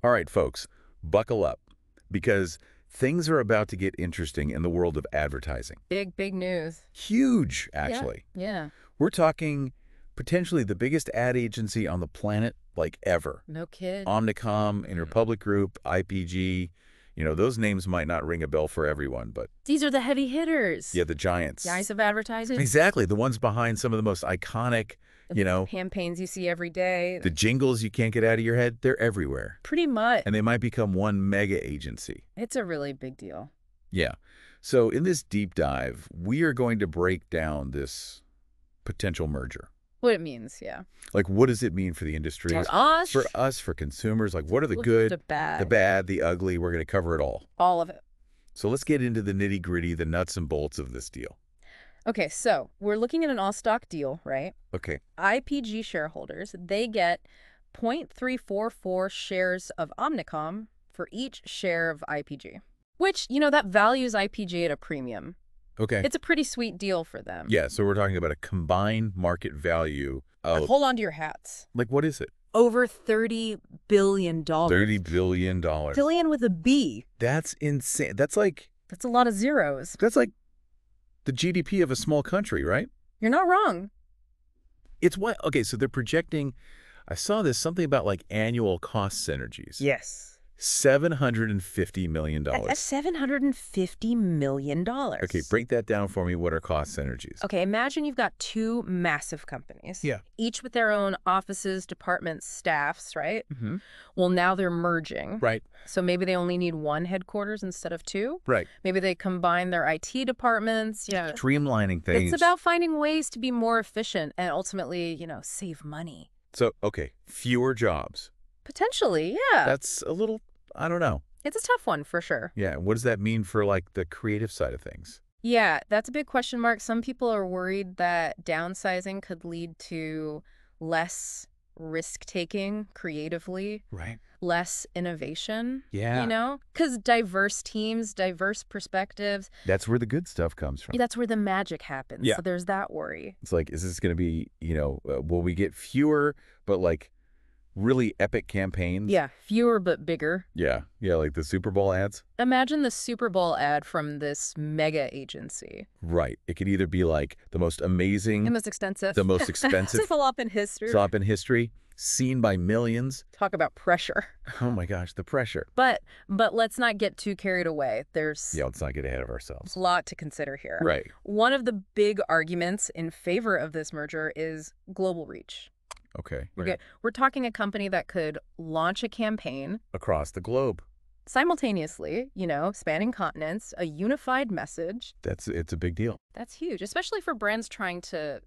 All right, folks, buckle up because things are about to get interesting in the world of advertising. Big news. Huge, actually. Yeah. We're talking potentially the biggest ad agency on the planet, like ever. No kid. Omnicom, Interpublic Group, IPG. Those names might not ring a bell for everyone, but These are the heavy hitters. yeah, the giants. The eyes of advertising. Exactly, the ones behind some of the most iconic, Campaigns you see every day. the jingles you can't get out of your head, they're everywhere. Pretty much. And they might become one mega agency. It's a really big deal. Yeah. So in this deep dive, we are going to break down this potential merger. What it means, yeah. Like, what does it mean for the industry? For us? For us, for consumers. Like, what are the What's good, the bad? the bad, the ugly? We're going to cover it all. All of it. So let's get into the nitty-gritty, the nuts and bolts of this deal. Okay, so we're looking at an all-stock deal, right? Okay. IPG shareholders, they get 0.344 shares of Omnicom for each share of IPG, which, that values IPG at a premium. Okay. It's a pretty sweet deal for them. Yeah, so we're talking about a combined market value of... Hold on to your hats. Like, what is it? Over $30 billion. $30 billion. Billion with a B. That's insane. That's a lot of zeros. like the GDP of a small country, right? You're not wrong. It's what? Okay, so they're projecting, I saw this, something about like annual cost synergies. Yes. $750 million. $750 million. Okay, break that down for me. What are cost synergies? Okay, imagine you've got two massive companies. Yeah. Each with their own offices, departments, staffs, right? Mm-hmm. Well, now they're merging. Right. So maybe they only need one headquarters instead of two. Right. Maybe they combine their IT departments. Yeah. Streamlining things. It's about finding ways to be more efficient and ultimately, save money. So, okay, fewer jobs. Potentially, yeah. That's a little, I don't know. It's a tough one for sure. Yeah, what does that mean for like the creative side of things? Yeah, that's a big question mark. Some people are worried that downsizing could lead to less risk-taking creatively. Right. Less innovation. Yeah. Because diverse teams, diverse perspectives. That's where the good stuff comes from. That's where the magic happens. Yeah. So there's that worry. It's like, is this going to be, will we get fewer, but like really epic campaigns? Yeah, fewer but bigger. Yeah, like the Super Bowl ads. Imagine the Super Bowl ad from this mega agency. Right. It could either be like the most amazing, The most expensive. the most expensive flop in history. flop in history, seen by millions. Talk about pressure. Oh my gosh, the pressure. But let's not get too carried away. There's Let's not get ahead of ourselves. a lot to consider here. Right. One of the big arguments in favor of this merger is global reach. Okay. We're talking a company that could launch a campaign Across the globe. simultaneously, spanning continents, a unified message. It's a big deal. That's huge, especially for brands trying to,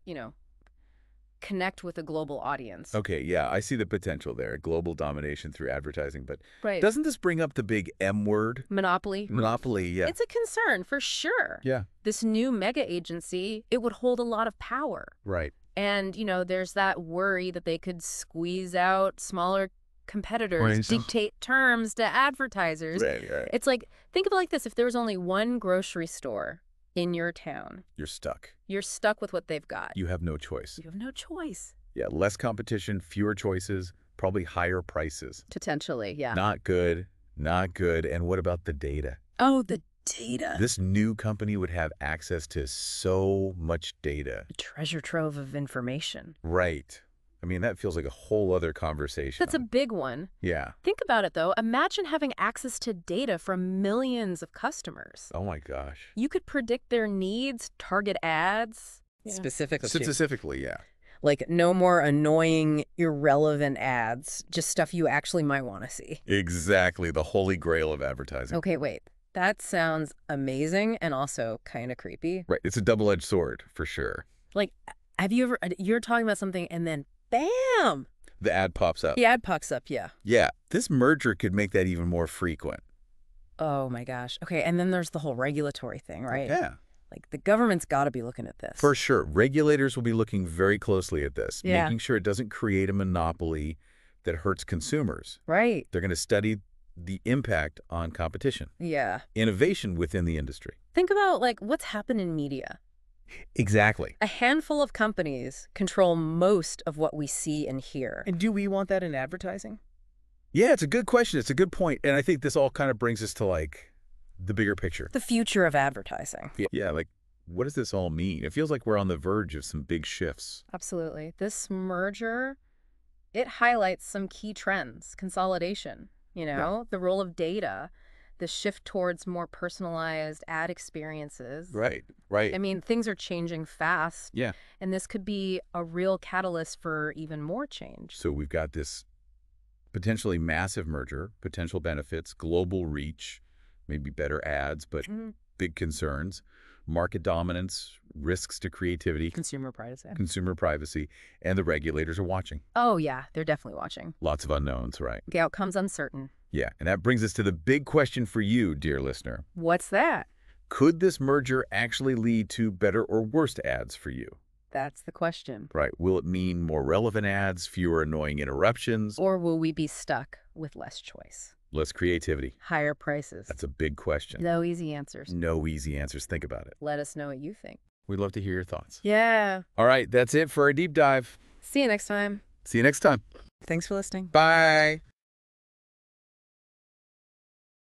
connect with a global audience. Okay, yeah, I see the potential there, global domination through advertising, but Right. doesn't this bring up the big M word? Monopoly. Monopoly, yeah. It's a concern for sure. Yeah, This new mega agency, it would hold a lot of power. right. And, there's that worry that they could squeeze out smaller competitors, Right. dictate terms to advertisers. Right. It's like, think of it like this. If there was only one grocery store in your town, You're stuck. you're stuck with what they've got. You have no choice. You have no choice. Yeah, less competition, fewer choices, probably higher prices. Potentially, yeah. Not good, not good. And what about the data? Oh, the data. This new company would have access to so much data. A treasure trove of information. Right. I mean, that feels like a whole other conversation. That's a big one. Yeah. Think about it, though. Imagine having access to data from millions of customers. Oh my gosh. You could predict their needs, target ads. Specifically. Specifically, yeah. Like, no more annoying, irrelevant ads, just stuff you actually might want to see. Exactly. The holy grail of advertising. Okay, wait. That sounds amazing and also kind of creepy. Right. It's a double-edged sword, for sure. Like, have you ever, you're talking about something and then bam! The ad pops up. The ad pops up, yeah. Yeah. This merger could make that even more frequent. Oh my gosh. Okay, and then there's the whole regulatory thing, right? Yeah. Like, the government's got to be looking at this. For sure. Regulators will be looking very closely at this, Yeah. making sure it doesn't create a monopoly that hurts consumers. Right. They're going to study the impact on competition, Yeah. innovation within the industry. Think about, like, what's happened in media. Exactly. A handful of companies control most of what we see and hear. And do we want that in advertising? Yeah, it's a good question. It's a good point. And I think this all kind of brings us to like the bigger picture. The future of advertising. Yeah, like what does this all mean? It feels like we're on the verge of some big shifts. Absolutely. This merger, it highlights some key trends. Consolidation, Yeah. the role of data, the shift towards more personalized ad experiences. Right, right. I mean, things are changing fast, Yeah. and this could be a real catalyst for even more change. So we've got this potentially massive merger, potential benefits, global reach, maybe better ads, but Mhm. big concerns, market dominance, risks to creativity, Consumer privacy. consumer privacy, and the regulators are watching. Oh, yeah, they're definitely watching. Lots of unknowns, right? The outcome's uncertain. Yeah, and that brings us to the big question for you, dear listener. What's that? Could this merger actually lead to better or worse ads for you? That's the question. Right. Will it mean more relevant ads, fewer annoying interruptions, Or will we be stuck with less choice? less creativity? Higher prices? That's a big question. No easy answers. No easy answers. Think about it. Let us know what you think. We'd love to hear your thoughts. Yeah. All right, that's it for our deep dive. See you next time. See you next time. Thanks for listening. Bye.